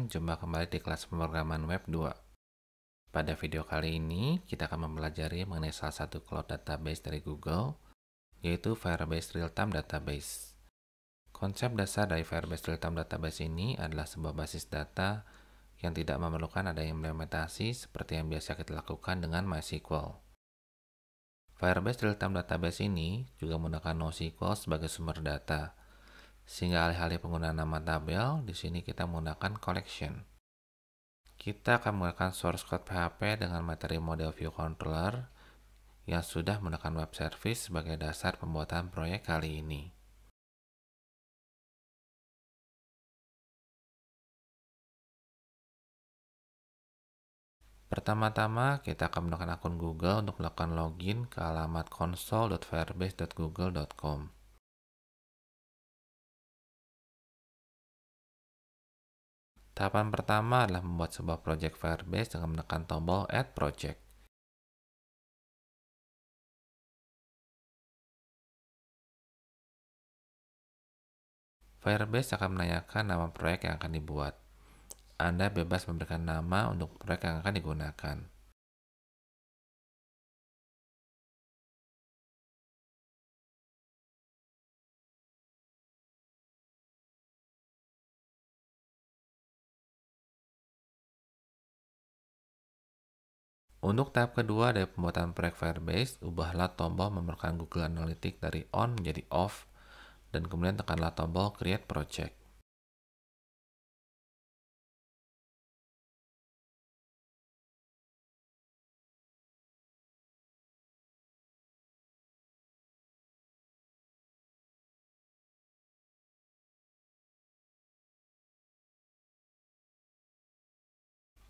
teman-teman, jumpa kembali di kelas pemrograman web 2. Pada video kali ini, kita akan mempelajari mengenai salah satu cloud database dari Google, yaitu Firebase Real-Time Database. Konsep dasar dari Firebase Real-Time Database ini adalah sebuah basis data yang tidak memerlukan adanya implementasi seperti yang biasa kita lakukan dengan MySQL. Firebase Real-Time Database ini juga menggunakan NoSQL sebagai sumber data, sehingga alih-alih penggunaan nama tabel, di sini kita menggunakan collection. Kita akan menggunakan source code PHP dengan materi model view controller yang sudah menggunakan web service sebagai dasar pembuatan proyek kali ini. Pertama-tama, kita akan menggunakan akun Google untuk melakukan login ke alamat console.firebase.google.com. Tahapan pertama adalah membuat sebuah project Firebase dengan menekan tombol Add Project. Firebase akan menanyakan nama proyek yang akan dibuat. Anda bebas memberikan nama untuk proyek yang akan digunakan. Untuk tahap kedua dari pembuatan proyek Firebase, ubahlah tombol memerlukan Google Analytics dari on menjadi off, dan kemudian tekanlah tombol Create Project.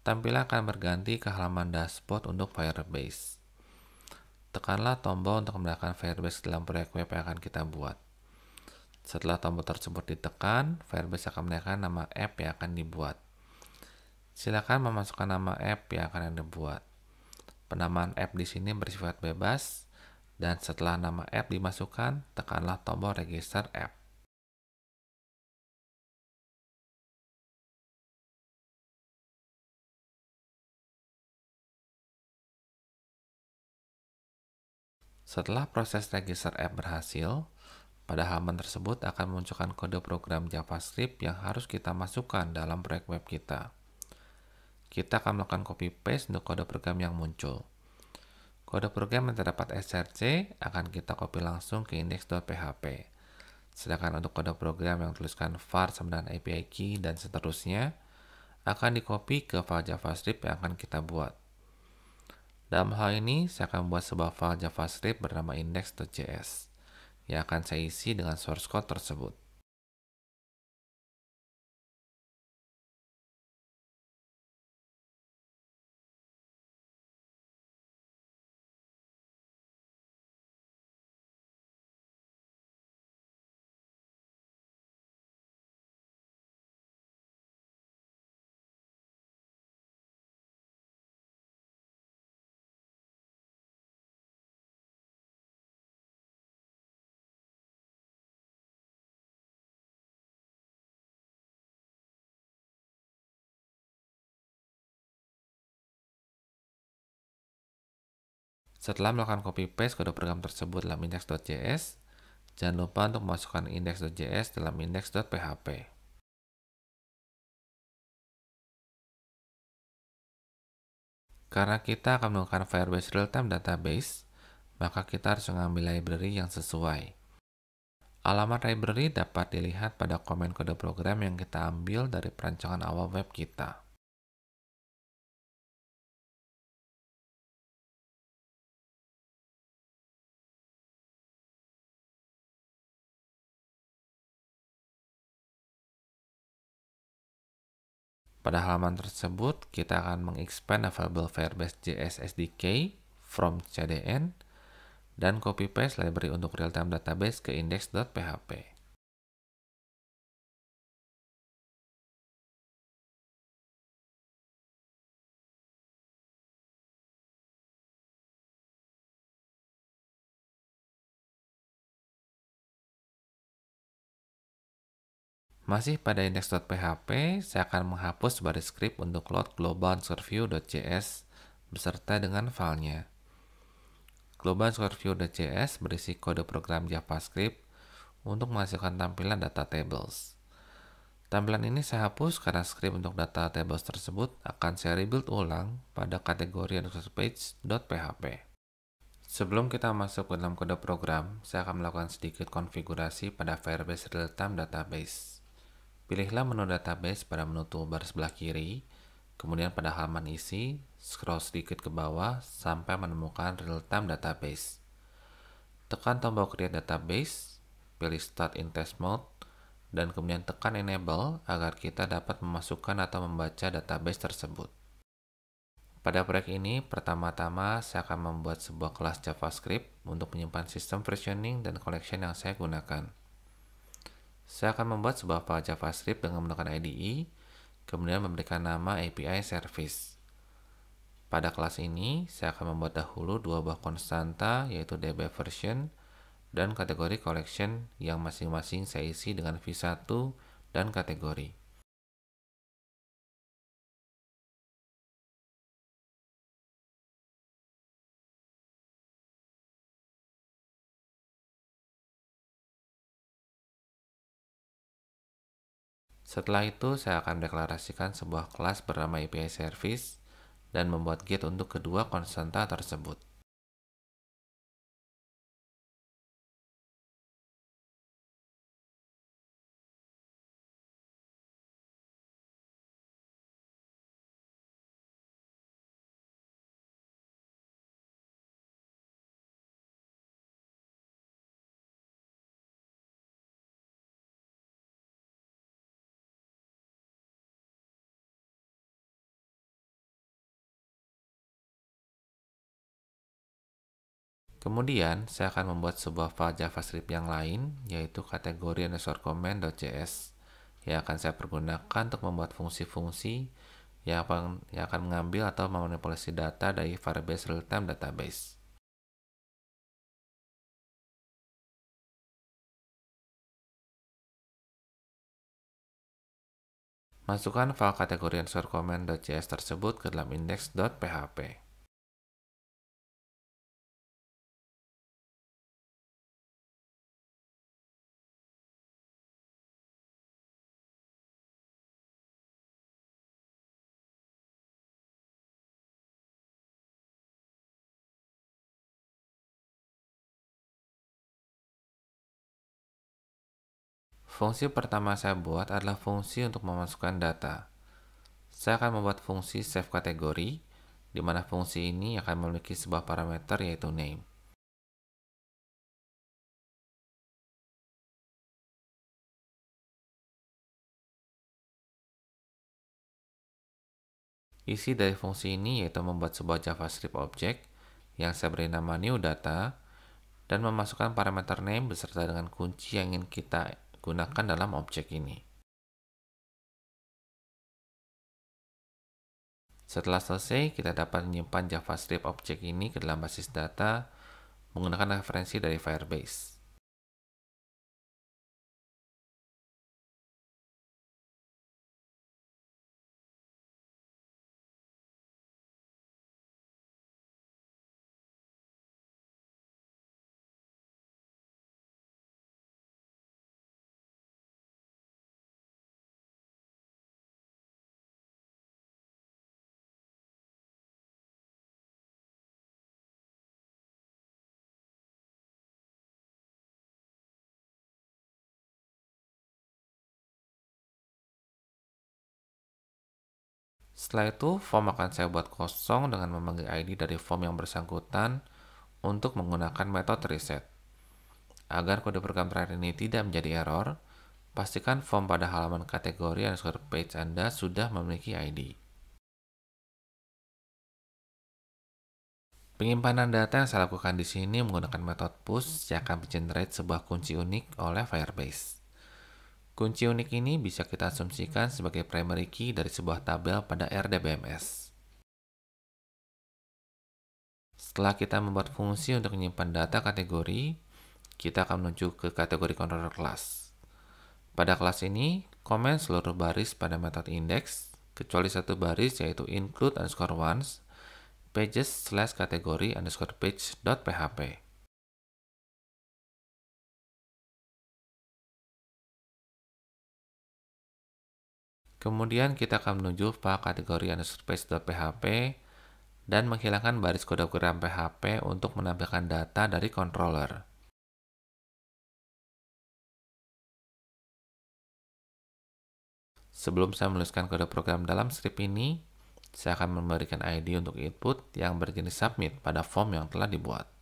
Tampilan akan berganti ke halaman dashboard untuk Firebase. Tekanlah tombol untuk memindahkan Firebase dalam proyek web yang akan kita buat. Setelah tombol tersebut ditekan, Firebase akan menanyakan nama app yang akan dibuat. Silakan memasukkan nama app yang akan Anda buat. Penamaan app di sini bersifat bebas, dan setelah nama app dimasukkan, tekanlah tombol Register App. Setelah proses register app berhasil, pada halaman tersebut akan memunculkan kode program JavaScript yang harus kita masukkan dalam proyek web kita. Kita akan melakukan copy paste untuk kode program yang muncul. Kode program yang terdapat src akan kita copy langsung ke index.php. Sedangkan untuk kode program yang tuliskan var sama dengan API key dan seterusnya akan di-copy ke file JavaScript yang akan kita buat. Dalam hal ini, saya akan membuat sebuah file JavaScript bernama index.js yang akan saya isi dengan source code tersebut. Setelah melakukan copy paste kode program tersebut dalam index.js, jangan lupa untuk memasukkan index.js dalam index.php. Karena kita akan menggunakan Firebase Real-Time Database, maka kita harus mengambil library yang sesuai. Alamat library dapat dilihat pada komen kode program yang kita ambil dari perancangan awal web kita. Pada halaman tersebut, kita akan mengexpand available Firebase JS SDK from CDN dan copy paste library untuk real-time database ke index.php. Masih pada index.php, saya akan menghapus baris script untuk load global_view.js beserta dengan filenya. Global_view.js berisi kode program JavaScript untuk menghasilkan tampilan data tables. Tampilan ini saya hapus karena script untuk data tables tersebut akan saya rebuild ulang pada kategori page.php. Sebelum kita masuk ke dalam kode program, saya akan melakukan sedikit konfigurasi pada Firebase Real-Time Database. Pilihlah menu database pada menu toolbar sebelah kiri, kemudian pada halaman isi, scroll sedikit ke bawah sampai menemukan Real-Time Database. Tekan tombol Create Database, pilih Start in Test Mode, dan kemudian tekan Enable agar kita dapat memasukkan atau membaca database tersebut. Pada proyek ini, pertama-tama saya akan membuat sebuah kelas JavaScript untuk menyimpan sistem versioning dan collection yang saya gunakan. Saya akan membuat sebuah file JavaScript dengan menggunakan IDE, kemudian memberikan nama API Service. Pada kelas ini, saya akan membuat dahulu dua buah konstanta, yaitu db version dan kategori collection yang masing-masing saya isi dengan v1 dan kategori. Setelah itu, saya akan deklarasikan sebuah kelas bernama API Service dan membuat get untuk kedua konstanta tersebut. Kemudian, saya akan membuat sebuah file JavaScript yang lain, yaitu kategori _comment.js, yang akan saya pergunakan untuk membuat fungsi-fungsi yang akan mengambil atau memanipulasi data dari Firebase Real-Time Database. Masukkan file kategori _comment.js tersebut ke dalam index.php. Fungsi pertama saya buat adalah fungsi untuk memasukkan data. Saya akan membuat fungsi save kategori, di mana fungsi ini akan memiliki sebuah parameter yaitu name. Isi dari fungsi ini yaitu membuat sebuah JavaScript object yang saya beri nama new data dan memasukkan parameter name beserta dengan kunci yang ingin kita gunakan dalam objek ini. Setelah selesai, kita dapat menyimpan JavaScript objek ini ke dalam basis data menggunakan referensi dari Firebase. Setelah itu, form akan saya buat kosong dengan memanggil ID dari form yang bersangkutan untuk menggunakan metode reset. Agar kode program terakhir ini tidak menjadi error, pastikan form pada halaman kategori _page Anda sudah memiliki ID. Penyimpanan data yang saya lakukan di sini menggunakan metode push yang akan mengenerate sebuah kunci unik oleh Firebase. Kunci unik ini bisa kita asumsikan sebagai primary key dari sebuah tabel pada RDBMS. Setelah kita membuat fungsi untuk menyimpan data kategori, kita akan menuju ke kategori controller class. Pada kelas ini, komen seluruh baris pada metode index, kecuali satu baris yaitu include underscore once, pages slash kategori underscore page dot php. Kemudian kita akan menuju file kategori underscore page dot php dan menghilangkan baris kode program PHP untuk menampilkan data dari controller. Sebelum saya menuliskan kode program dalam script ini, saya akan memberikan ID untuk input yang berjenis submit pada form yang telah dibuat.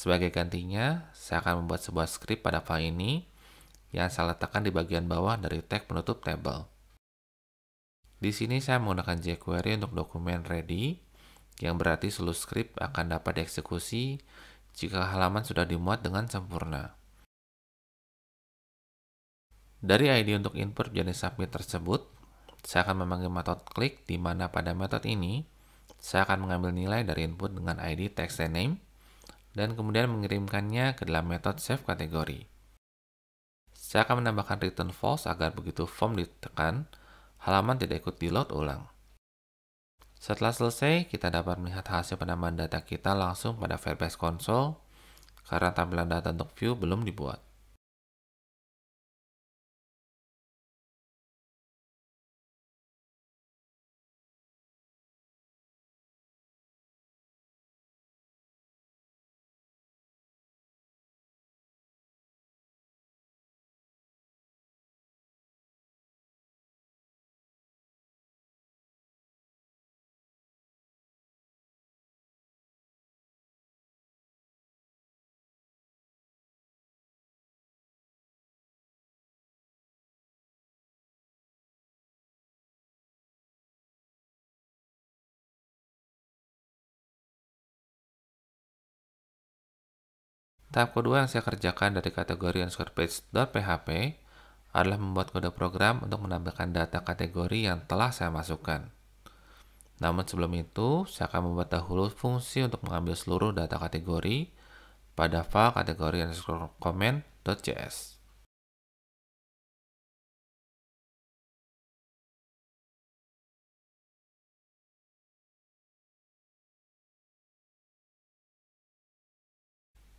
Sebagai gantinya, saya akan membuat sebuah script pada file ini yang saya letakkan di bagian bawah dari tag penutup tabel. Di sini saya menggunakan jQuery untuk dokumen ready, yang berarti seluruh script akan dapat dieksekusi jika halaman sudah dimuat dengan sempurna. Dari ID untuk input jenis submit tersebut, saya akan memanggil metode click di mana pada metode ini, saya akan mengambil nilai dari input dengan ID text and name, dan kemudian mengirimkannya ke dalam metode save kategori. Saya akan menambahkan return false agar begitu form ditekan, halaman tidak ikut di-load ulang. Setelah selesai, kita dapat melihat hasil penambahan data kita langsung pada Firebase Console karena tampilan data untuk view belum dibuat. Tahap kedua yang saya kerjakan dari kategori underscore page.php adalah membuat kode program untuk menampilkan data kategori yang telah saya masukkan. Namun sebelum itu, saya akan membuat dahulu fungsi untuk mengambil seluruh data kategori pada file kategori underscore comment.js.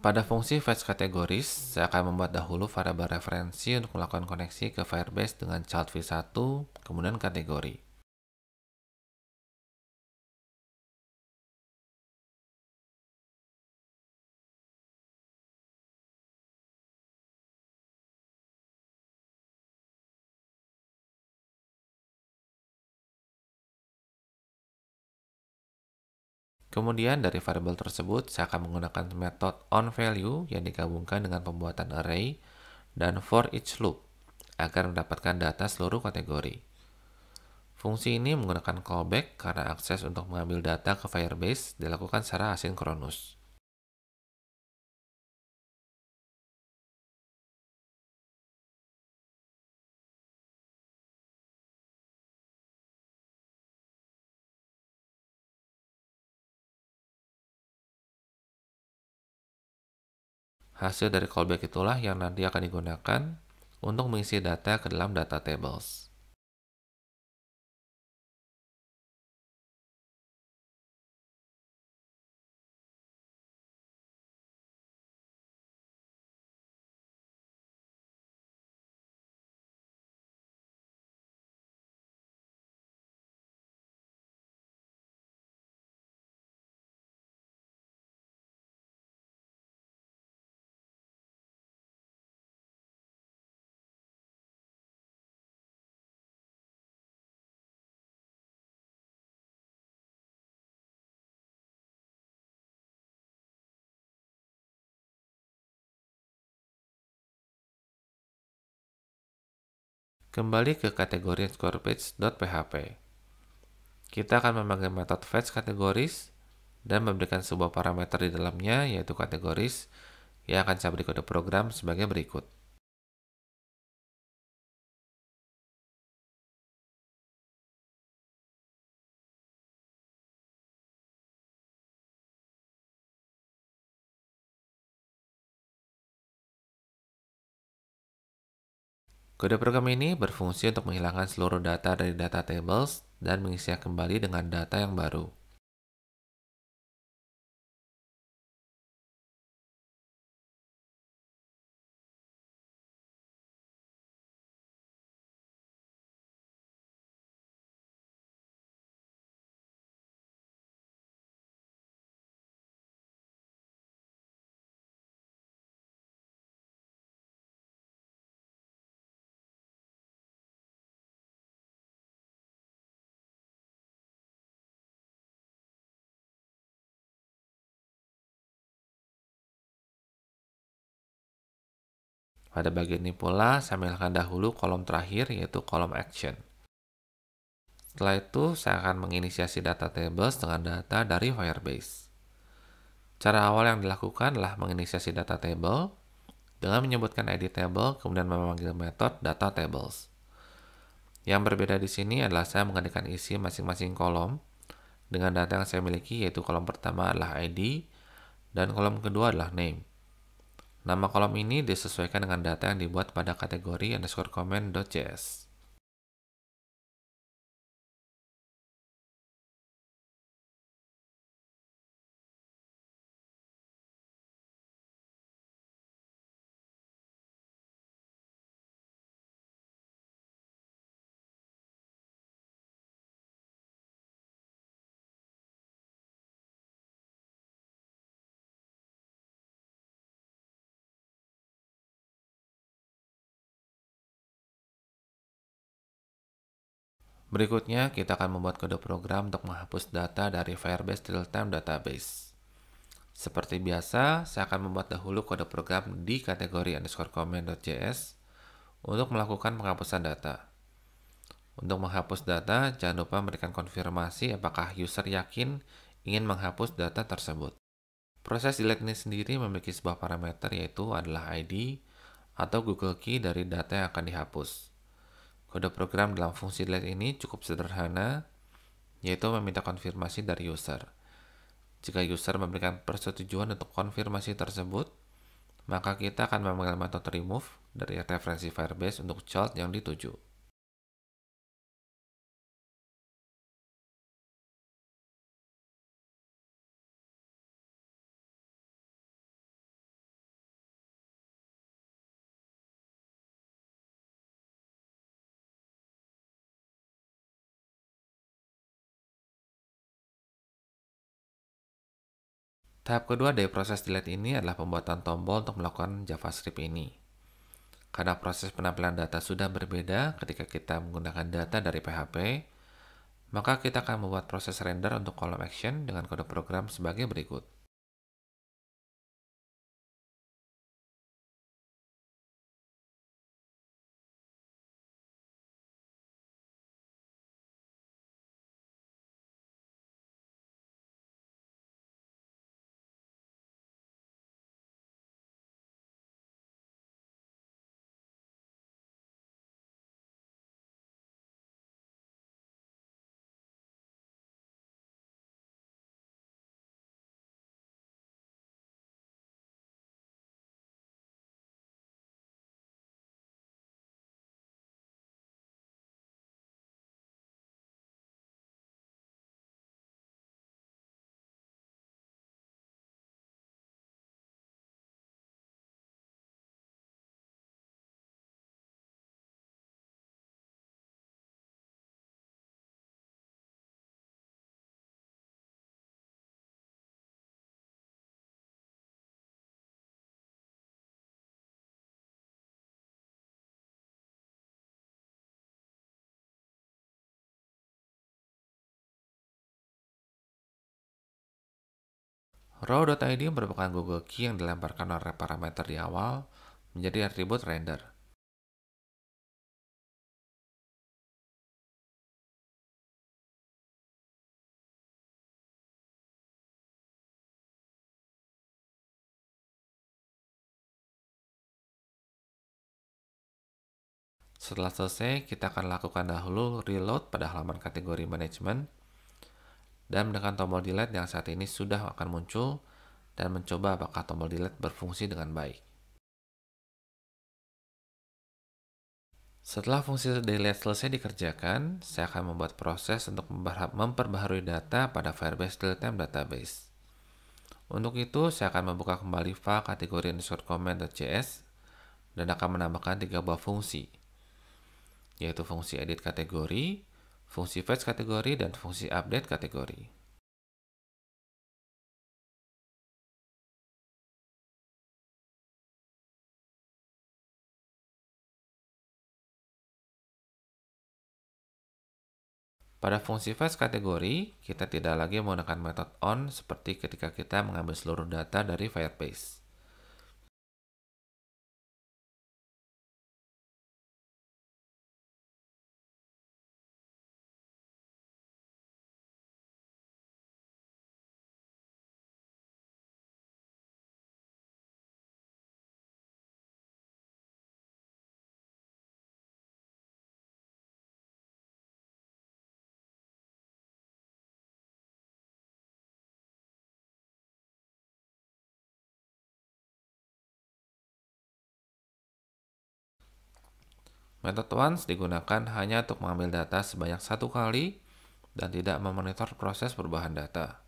Pada fungsi fetch categories, saya akan membuat dahulu variabel referensi untuk melakukan koneksi ke Firebase dengan child v1, kemudian kategori. Kemudian dari variabel tersebut, saya akan menggunakan metode onValue yang digabungkan dengan pembuatan array dan for each loop agar mendapatkan data seluruh kategori. Fungsi ini menggunakan callback karena akses untuk mengambil data ke Firebase dilakukan secara asinkronus. Hasil dari callback itulah yang nanti akan digunakan untuk mengisi data ke dalam data tables. Kembali ke kategori scorepage.php. Kita akan memanggil metode fetch categories dan memberikan sebuah parameter di dalamnya, yaitu kategoris, yang akan saya beri kode program sebagai berikut. Kode program ini berfungsi untuk menghilangkan seluruh data dari data tables dan mengisinya kembali dengan data yang baru. Pada bagian ini pula, saya menghilangkan dahulu kolom terakhir, yaitu kolom action. Setelah itu, saya akan menginisiasi data tables dengan data dari Firebase. Cara awal yang dilakukan adalah menginisiasi data table dengan menyebutkan ID table, kemudian memanggil metode data tables. Yang berbeda di sini adalah saya menggantikan isi masing-masing kolom dengan data yang saya miliki, yaitu kolom pertama adalah ID dan kolom kedua adalah name. Nama kolom ini disesuaikan dengan data yang dibuat pada kategori _comment.js. Berikutnya, kita akan membuat kode program untuk menghapus data dari Firebase Real-Time Database. Seperti biasa, saya akan membuat dahulu kode program di kategori _comment.js untuk melakukan penghapusan data. Untuk menghapus data, jangan lupa memberikan konfirmasi apakah user yakin ingin menghapus data tersebut. Proses delete ini sendiri memiliki sebuah parameter, yaitu adalah ID atau Google Key dari data yang akan dihapus. Kode program dalam fungsi delete ini cukup sederhana, yaitu meminta konfirmasi dari user. Jika user memberikan persetujuan untuk konfirmasi tersebut, maka kita akan memanggil metode remove dari referensi Firebase untuk child yang dituju. Tahap kedua dari proses delete ini adalah pembuatan tombol untuk melakukan JavaScript ini. Karena proses penampilan data sudah berbeda ketika kita menggunakan data dari PHP, maka kita akan membuat proses render untuk kolom action dengan kode program sebagai berikut. Row.id merupakan Google Key yang dilemparkan oleh parameter di awal menjadi atribut render. Setelah selesai, kita akan lakukan dahulu reload pada halaman kategori manajemen dan menekan tombol delete yang saat ini sudah akan muncul dan mencoba apakah tombol delete berfungsi dengan baik. Setelah fungsi delete selesai dikerjakan, saya akan membuat proses untuk memperbaharui data pada Firebase Realtime Database. Untuk itu, saya akan membuka kembali file kategori _comment.js dan akan menambahkan 3 buah fungsi, yaitu fungsi edit kategori, fungsi fetch kategori, dan fungsi update kategori. Pada fungsi fetch kategori, kita tidak lagi menggunakan metode on seperti ketika kita mengambil seluruh data dari Firebase. Metode once digunakan hanya untuk mengambil data sebanyak 1 kali dan tidak memonitor proses perubahan data.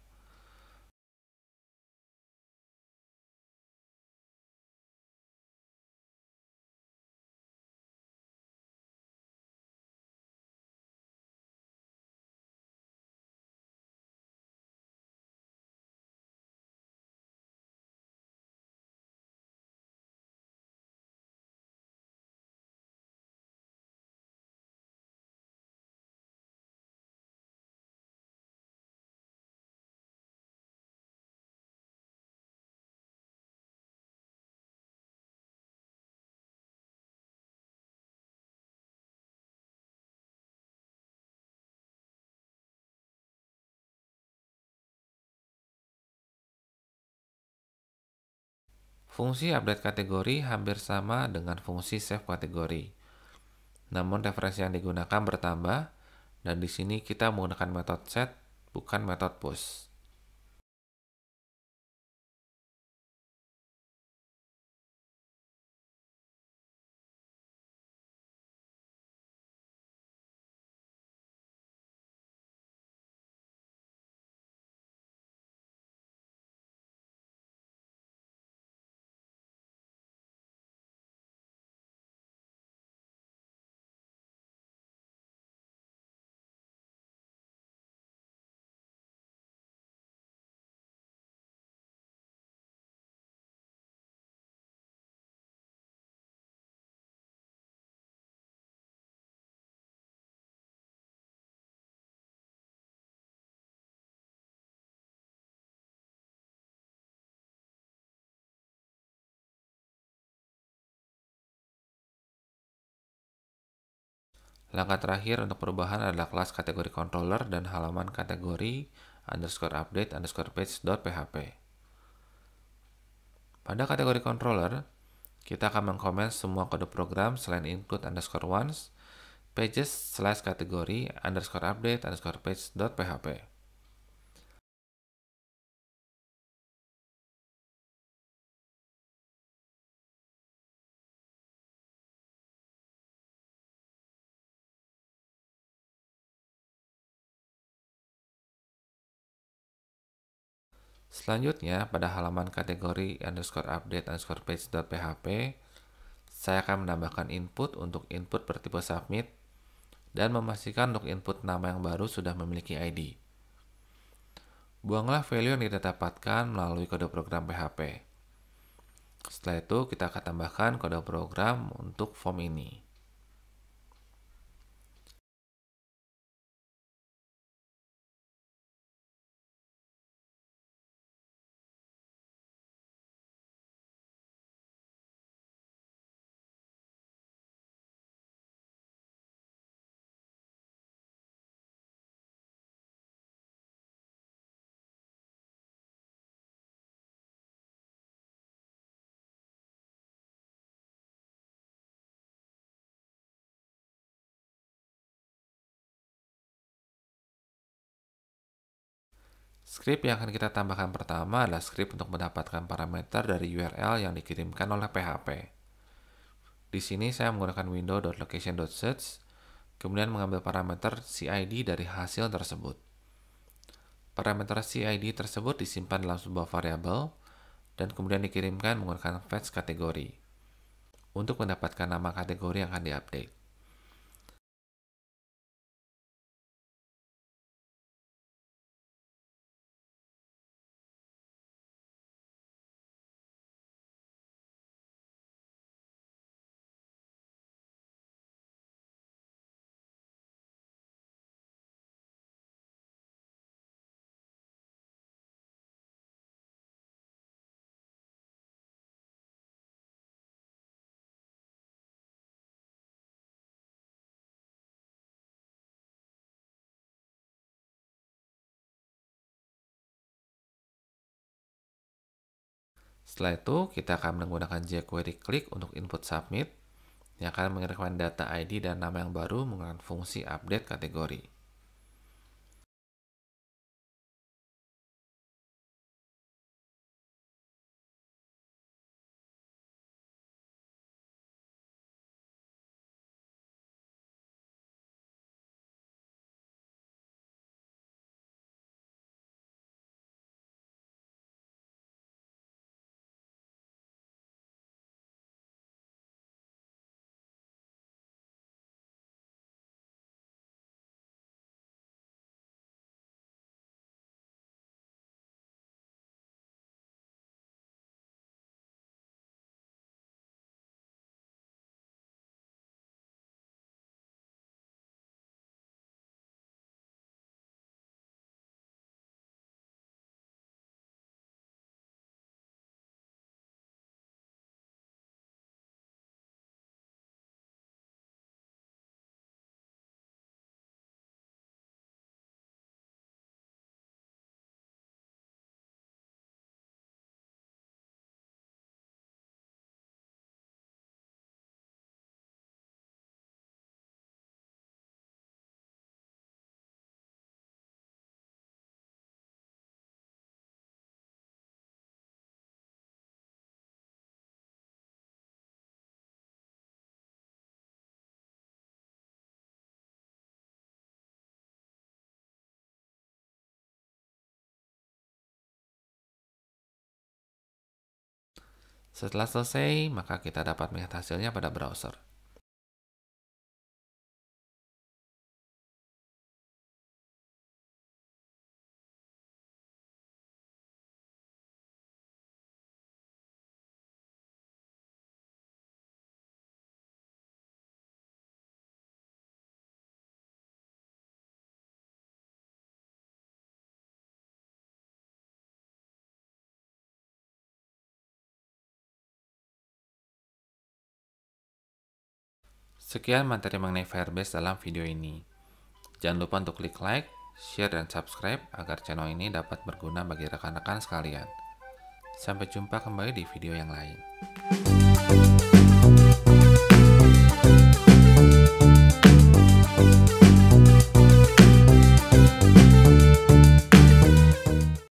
Fungsi update kategori hampir sama dengan fungsi save kategori. Namun referensi yang digunakan bertambah dan di sini kita menggunakan metode set bukan metode push. Langkah terakhir untuk perubahan adalah kelas kategori controller dan halaman kategori _update_page.php. Pada kategori controller, kita akan mengkomen semua kode program selain include_once, pages/kategori _update_page.php. Selanjutnya, pada halaman kategori _update_page.php, saya akan menambahkan input untuk input bertipe submit dan memastikan untuk input nama yang baru sudah memiliki ID. Buanglah value yang didapatkan melalui kode program PHP. Setelah itu, kita akan tambahkan kode program untuk form ini. Script yang akan kita tambahkan pertama adalah script untuk mendapatkan parameter dari URL yang dikirimkan oleh PHP. Di sini saya menggunakan window.location.search, kemudian mengambil parameter CID dari hasil tersebut. Parameter CID tersebut disimpan dalam sebuah variabel dan kemudian dikirimkan menggunakan fetch kategori untuk mendapatkan nama kategori yang akan diupdate. Setelah itu, kita akan menggunakan jQuery Click untuk input submit, yang akan mengirimkan data ID dan nama yang baru menggunakan fungsi update kategori. Setelah selesai, maka kita dapat melihat hasilnya pada browser. Sekian materi mengenai Firebase dalam video ini. Jangan lupa untuk klik like, share, dan subscribe agar channel ini dapat berguna bagi rekan-rekan sekalian. Sampai jumpa kembali di video yang lain.